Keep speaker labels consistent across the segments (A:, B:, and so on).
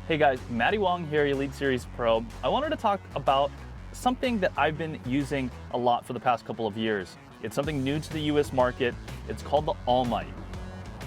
A: Hey guys, Matty Wong here, Elite Series Pro. I wanted to talk about something that I've been using a lot for the past couple of years. It's something new to the US market. It's called the All Might.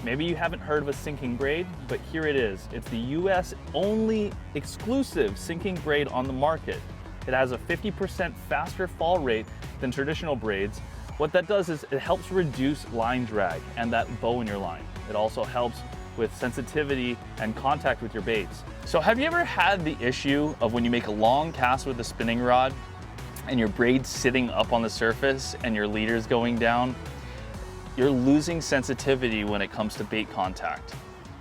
A: Maybe you haven't heard of a sinking braid, but here it is. It's the US only exclusive sinking braid on the market. It has a 50% faster fall rate than traditional braids. What that does is it helps reduce line drag and that bow in your line. It also helps with sensitivity and contact with your baits. So have you ever had the issue of when you make a long cast with a spinning rod and your braid's sitting up on the surface and your leader's going down? You're losing sensitivity when it comes to bait contact.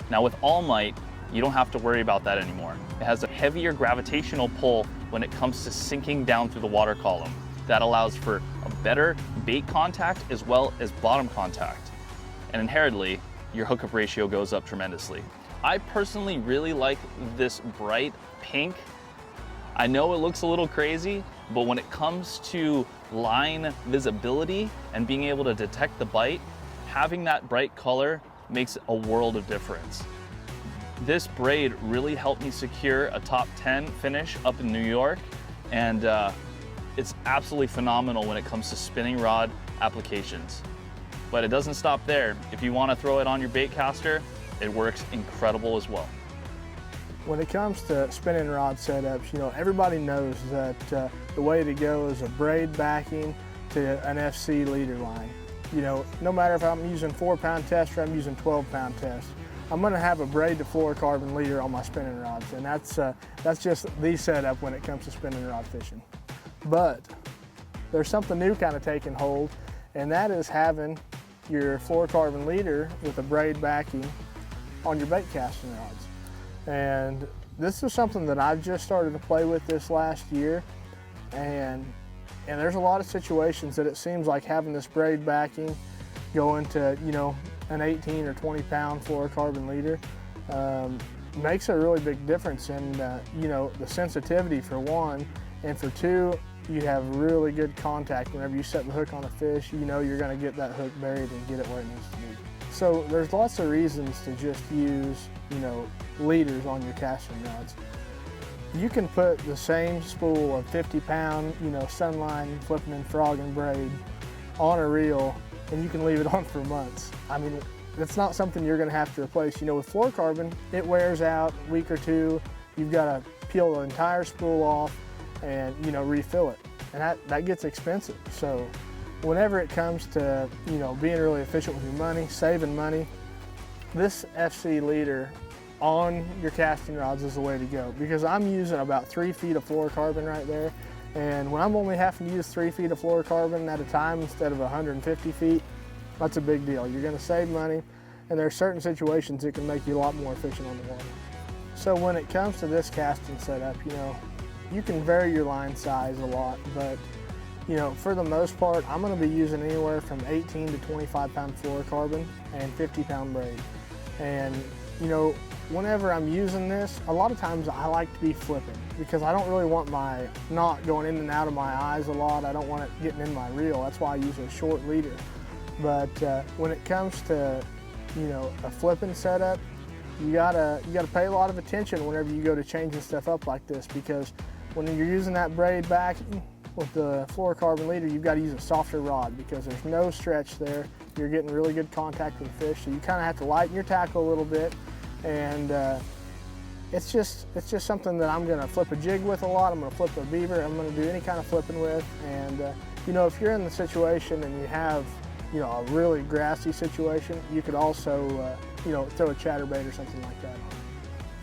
A: Now with All Might, you don't have to worry about that anymore. It has a heavier gravitational pull when it comes to sinking down through the water column. That allows for a better bait contact as well as bottom contact. And inherently, your hookup ratio goes up tremendously. I personally really like this bright pink. I know it looks a little crazy, but when it comes to line visibility and being able to detect the bite, having that bright color makes a world of difference. This braid really helped me secure a top 10 finish up in New York, and it's absolutely phenomenal when it comes to spinning rod applications. But it doesn't stop there. If you want to throw it on your bait caster, it works incredible as well.
B: When it comes to spinning rod setups, everybody knows that the way to go is a braid backing to an FC leader line. No matter if I'm using 4-pound test or I'm using 12-pound test, I'm going to have a braid to fluorocarbon leader on my spinning rods, and that's just the setup when it comes to spinning rod fishing. But there's something new kind of taking hold, and that is having your fluorocarbon leader with a braid backing on your bait casting rods. And this is something that I've just started to play with this last year, and there's a lot of situations that it seems like having this braid backing going to an 18 or 20-pound fluorocarbon leader makes a really big difference in the sensitivity for one, and for two, you have really good contact. Whenever you set the hook on a fish, you're going to get that hook buried and get it where it needs to be. So there's lots of reasons to just use, leaders on your casting rods. You can put the same spool of 50-pound, sunline, flipping and frogging braid on a reel, and you can leave it on for months. I mean, it's not something you're going to have to replace. With fluorocarbon, it wears out a week or two. You've got to peel the entire spool off and refill it, and that gets expensive. So whenever it comes to being really efficient with your money, saving money, this FC leader on your casting rods is the way to go, because I'm using about 3 feet of fluorocarbon right there, and when I'm only having to use 3 feet of fluorocarbon at a time instead of 150 feet, that's a big deal. You're going to save money, and there are certain situations that can make you a lot more efficient on the water. So when it comes to this casting setup, you can vary your line size a lot, but for the most part, I'm going to be using anywhere from 18 to 25-pound fluorocarbon and 50-pound braid. And whenever I'm using this, a lot of times I like to be flipping, because I don't really want my knot going in and out of my eyes a lot. I don't want it getting in my reel. That's why I use a short leader. But when it comes to a flipping setup, you gotta pay a lot of attention whenever you go to changing stuff up like this, because when you're using that braid backing with the fluorocarbon leader, you've got to use a softer rod, because there's no stretch there. You're getting really good contact with the fish, so you kind of have to lighten your tackle a little bit. And it's just something that I'm going to flip a jig with a lot. I'm going to flip a beaver. I'm going to do any kind of flipping with. And if you're in the situation and you have a really grassy situation, you could also throw a chatterbait or something like that on.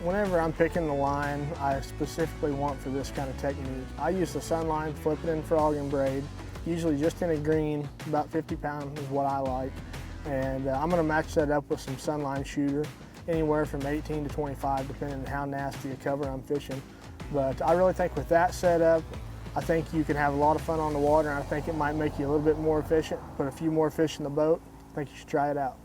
B: Whenever I'm picking the line I specifically want for this kind of technique, I use the sunline flipping and frogging braid, usually just in a green. About 50 pounds is what I like. And I'm going to match that up with some sunline shooter, anywhere from 18 to 25, depending on how nasty a cover I'm fishing. But I really think with that setup, I think you can have a lot of fun on the water, and I think it might make you a little bit more efficient, put a few more fish in the boat. I think you should try it out.